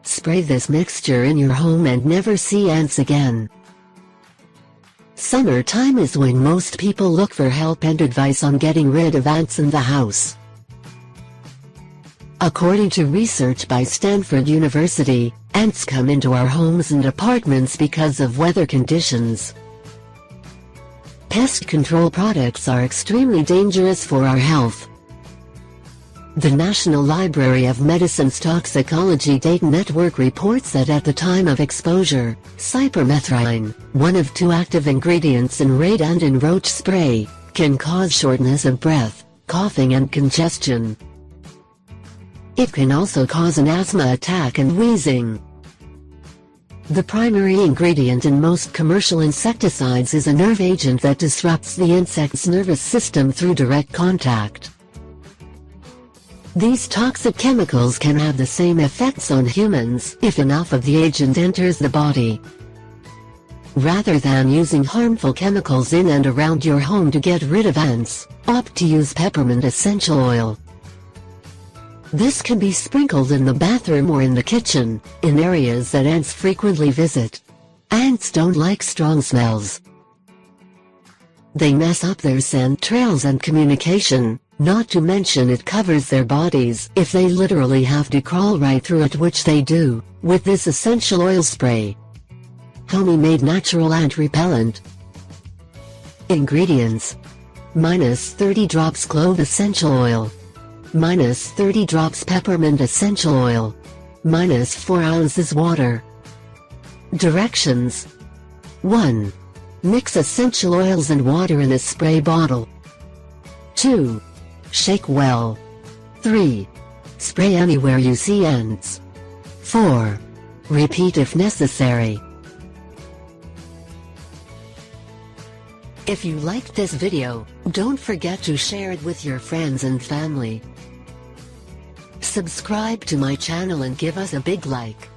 Spray this mixture in your home and never see ants again. Summertime is when most people look for help and advice on getting rid of ants in the house. According to research by Stanford University, ants come into our homes and apartments because of weather conditions. Pest control products are extremely dangerous for our health. The National Library of Medicine's Toxicology Data Network reports that at the time of exposure, cypermethrin, one of 2 active ingredients in Raid and in roach spray, can cause shortness of breath, coughing and congestion. It can also cause an asthma attack and wheezing. The primary ingredient in most commercial insecticides is a nerve agent that disrupts the insect's nervous system through direct contact. These toxic chemicals can have the same effects on humans if enough of the agent enters the body. Rather than using harmful chemicals in and around your home to get rid of ants, opt to use peppermint essential oil. This can be sprinkled in the bathroom or in the kitchen, in areas that ants frequently visit. Ants don't like strong smells. They mess up their scent trails and communication, not to mention it covers their bodies if they literally have to crawl right through it, which they do, with this essential oil spray. Homemade natural ant repellent. Ingredients: -30 drops clove essential oil, -30 drops peppermint essential oil, -4 ounces water. Directions: 1. Mix essential oils and water in a spray bottle. 2. Shake well. 3. Spray anywhere you see ants. 4. Repeat if necessary. If you liked this video, don't forget to share it with your friends and family. Subscribe to my channel and give us a big like.